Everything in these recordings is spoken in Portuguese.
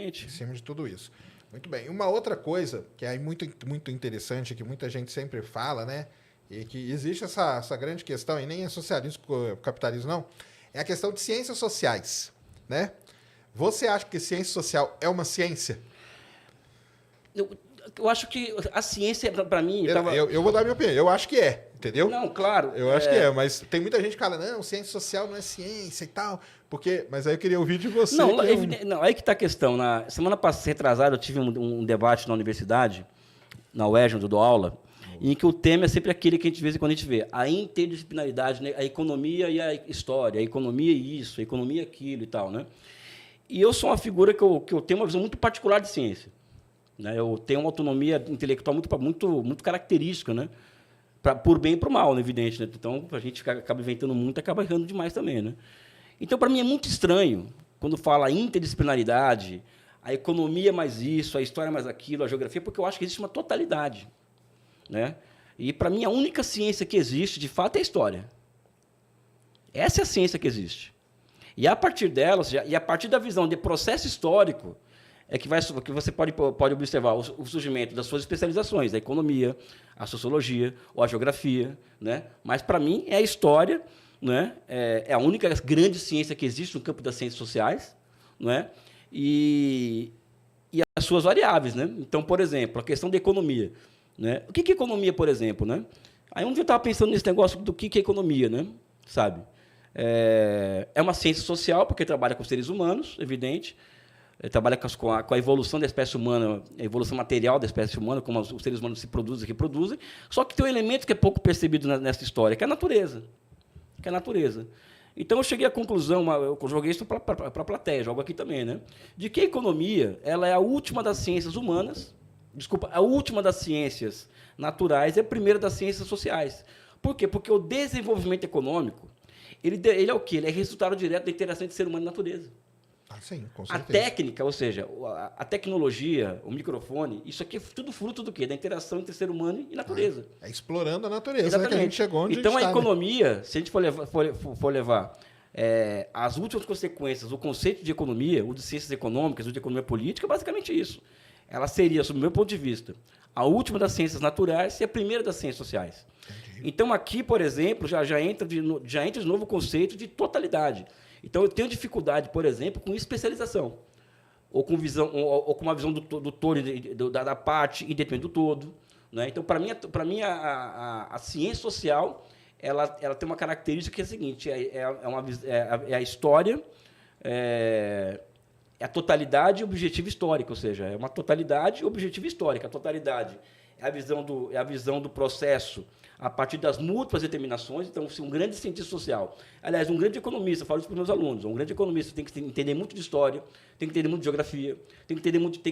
Exatamente. Em cima de tudo isso. Muito bem. Uma outra coisa que é muito interessante, que muita gente sempre fala, né? E que existe essa grande questão, e nem é socialismo com capitalismo, não, é a questão de ciências sociais, né? Você acha que ciência social é uma ciência? Eu acho que a ciência, para mim... Eu vou dar minha opinião. Eu acho que é, entendeu? Não, claro. Eu acho que é, mas tem muita gente que fala, não, ciência social não é ciência e tal. Mas aí eu queria ouvir de você. Não, aí que está a questão. Na semana passada, retrasada, eu tive um debate na universidade, na UERJ, onde eu dou aula, em que o tema é sempre aquele que a gente, de vez em quando a gente vê. A interdisciplinaridade, né? A economia e a história, a economia e isso, a economia e aquilo e tal, né? E eu sou uma figura que eu tenho uma visão muito particular de ciência. Né? Eu tenho uma autonomia intelectual muito característica, né? Por bem e por mal, né? Evidente. Né? Então, a gente acaba inventando muito, acaba errando demais também. Né? Então, para mim, é muito estranho quando fala interdisciplinaridade, a economia mais isso, a história mais aquilo, a geografia, porque eu acho que existe uma totalidade. Né? E, para mim, a única ciência que existe, de fato, é a história. Essa é a ciência que existe. E, a partir dela, ou seja, e a partir da visão de processo histórico, é que você pode observar o surgimento das suas especializações, a economia, a sociologia ou a geografia. Né? Mas, para mim, é a história, né? É a única grande ciência que existe no campo das ciências sociais, né? E as suas variáveis. Né? Então, por exemplo, a questão da economia. Né? O que é economia, por exemplo? Né? Aí um dia eu estava pensando nesse negócio do que é economia, né? Sabe? É uma ciência social, porque trabalha com seres humanos, evidente. Trabalha com a evolução da espécie humana, a evolução material da espécie humana, como os seres humanos se produzem e reproduzem. Só que tem um elemento que é pouco percebido nessa história, que é a natureza. Então, eu cheguei à conclusão, eu joguei isso para a plateia, jogo aqui também, né? De que a economia ela é a última das ciências humanas, a última das ciências naturais e a primeira das ciências sociais. Por quê? Porque o desenvolvimento econômico, ele é o quê? Ele é resultado direto da interação entre ser humano e natureza. Sim, com certeza. A técnica, ou seja, a tecnologia, o microfone, isso aqui é tudo fruto do quê? Da interação entre ser humano e natureza. É explorando a natureza. Exatamente. Né, que a gente chegou onde então, a gente economia, se a gente for levar as últimas consequências, o conceito de economia, o de ciências econômicas, o de economia política, é basicamente isso. Ela seria, sob o meu ponto de vista, a última das ciências naturais e a primeira das ciências sociais. Entendi. Então, aqui, por exemplo, já entra de novo o conceito de totalidade. Então, eu tenho dificuldade, por exemplo, com especialização, ou com uma visão do todo, da parte em detrimento do todo. Né? Então, para mim a ciência social ela tem uma característica que é a seguinte: é a história, é a totalidade e o objetivo histórico, ou seja, é uma totalidade e objetivo histórico. A totalidade é a visão do processo a partir das múltiplas determinações. Então, se um grande cientista social, aliás, um grande economista, eu falo isso para os meus alunos, um grande economista tem que entender muito de história, tem que entender muito de geografia, tem que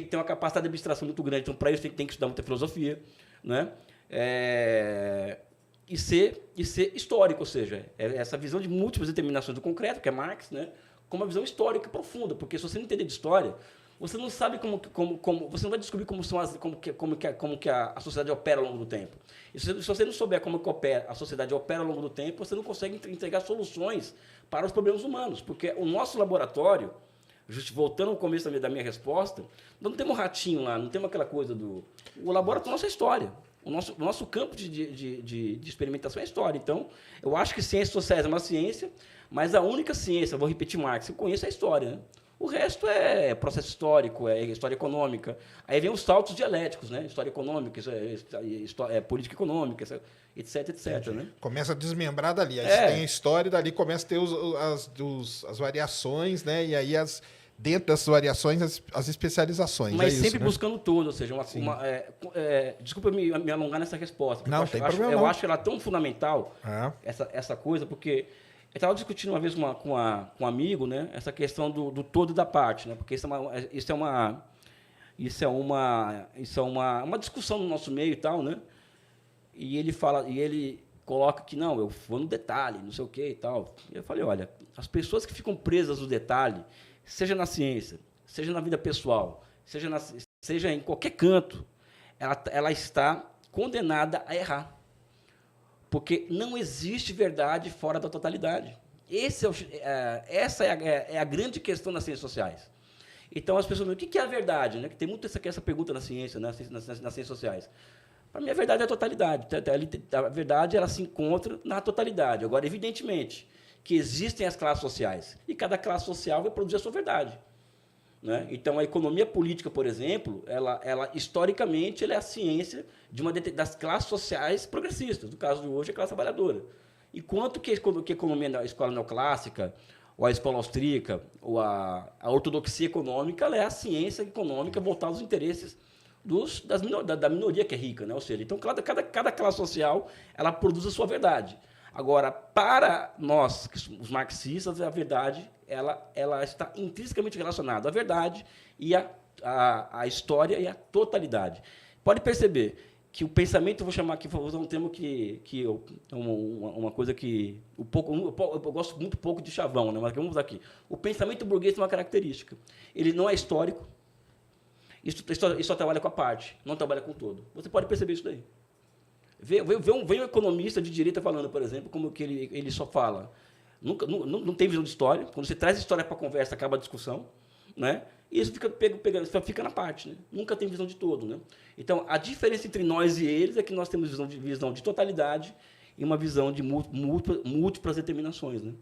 ter uma capacidade de abstração muito grande. Então, para isso, tem que estudar muita filosofia, né? E ser histórico, ou seja, essa visão de múltiplas determinações do concreto, que é Marx, né? Com uma visão histórica profunda, porque se você não entender de história, você não sabe você não vai descobrir como que a sociedade opera ao longo do tempo. E se você não souber como que a sociedade opera ao longo do tempo, você não consegue entregar soluções para os problemas humanos, porque o nosso laboratório, voltando ao começo da minha resposta, não temos um ratinho lá, não temos aquela coisa do... O laboratório é a nossa história. O nosso campo de experimentação é a história. Então, eu acho que ciências sociais é uma ciência, mas a única ciência, vou repetir Marx, que eu conheço é a história. Né? O resto é processo histórico, é história econômica. Aí vem os saltos dialéticos, né? História econômica, política econômica, etc, etc. Né? Começa a desmembrar dali. Aí você tem a história, e dali começa a ter as variações, né? E aí dentro dessas variações, as especializações. Mas sempre buscando tudo, ou seja, desculpa me alongar nessa resposta. Não, tem problema. Eu acho que ela é tão fundamental, essa coisa, porque eu estava discutindo uma vez com um amigo, né, essa questão do todo e da parte, né, porque isso é uma discussão no nosso meio e tal, né, e ele coloca que não, eu vou no detalhe, não sei o que e tal. E eu falei, olha, as pessoas que ficam presas no detalhe, seja na ciência, seja na vida pessoal, seja em qualquer canto, ela está condenada a errar. Porque não existe verdade fora da totalidade. Essa é a grande questão das ciências sociais. Então as pessoas, o que é a verdade? Né? Tem muito essa pergunta na ciência, nas ciências sociais. Para mim, a verdade é a totalidade. A verdade ela se encontra na totalidade. Agora, evidentemente, que existem as classes sociais, e cada classe social vai produzir a sua verdade. Né? Então, a economia política, por exemplo, ela historicamente ela é a ciência das classes sociais progressistas. No caso de hoje, a classe trabalhadora. Enquanto que a economia da escola neoclássica, ou a escola austríaca, ou a ortodoxia econômica, ela é a ciência econômica voltada aos interesses da minoria que é rica. Né? Ou seja, então, cada classe social ela produz a sua verdade. Agora, para nós, os marxistas, a verdade ela está intrinsecamente relacionada à verdade e à história e à totalidade. Pode perceber que o pensamento, vou chamar aqui, vou usar um termo uma coisa que eu gosto muito pouco de chavão, né? Mas vamos usar aqui. O pensamento burguês tem uma característica. Ele não é histórico, e só trabalha com a parte, não trabalha com o todo. Você pode perceber isso daí. Vem um economista de direita falando, por exemplo, como que ele só fala. Não tem visão de história. Quando você traz história para a conversa, acaba a discussão. Né? E isso fica na parte. Né? Nunca tem visão de todo. Né? Então, a diferença entre nós e eles é que nós temos visão de totalidade e uma visão de múltiplas determinações. Né?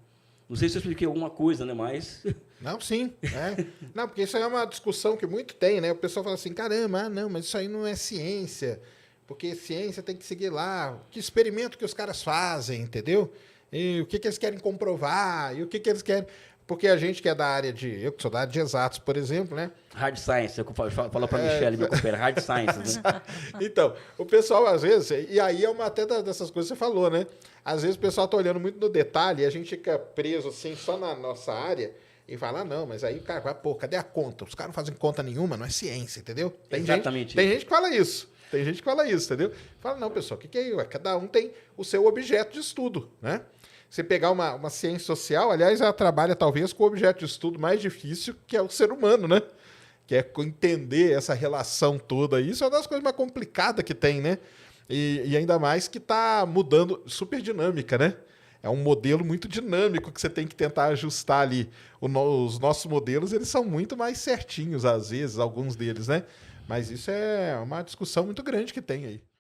Não sei se eu expliquei alguma coisa, né? Mas... Não, sim. É. Não, porque isso aí é uma discussão que muito tem, né? O pessoal fala assim, caramba, não, mas isso aí não é ciência. Porque ciência tem que seguir lá, que experimento que os caras fazem, entendeu? E o que eles querem comprovar, e o que eles querem... Porque a gente que é da área eu que sou da área de exatos, por exemplo, né? Hard science, falou para Michele, meu companheiro, hard science. Né? Então, o pessoal às vezes, e aí é até dessas coisas que você falou, né? Às vezes o pessoal tá olhando muito no detalhe e a gente fica preso assim só na nossa área e fala, não, mas aí o cara vai, pô, cadê a conta? Os caras não fazem conta nenhuma, não é ciência, entendeu? Exatamente. Tem gente que fala isso. Tem gente que fala isso, entendeu? Fala, não, pessoal, o que é isso? Cada um tem o seu objeto de estudo, né? Você pegar uma ciência social, aliás, ela trabalha talvez com o objeto de estudo mais difícil, que é o ser humano, né? Que é entender essa relação toda. Isso é uma das coisas mais complicadas que tem, né? E ainda mais que está mudando, super dinâmica, né? É um modelo muito dinâmico que você tem que tentar ajustar ali. Os nossos modelos, eles são muito mais certinhos, às vezes, alguns deles, né? Mas isso é uma discussão muito grande que tem aí.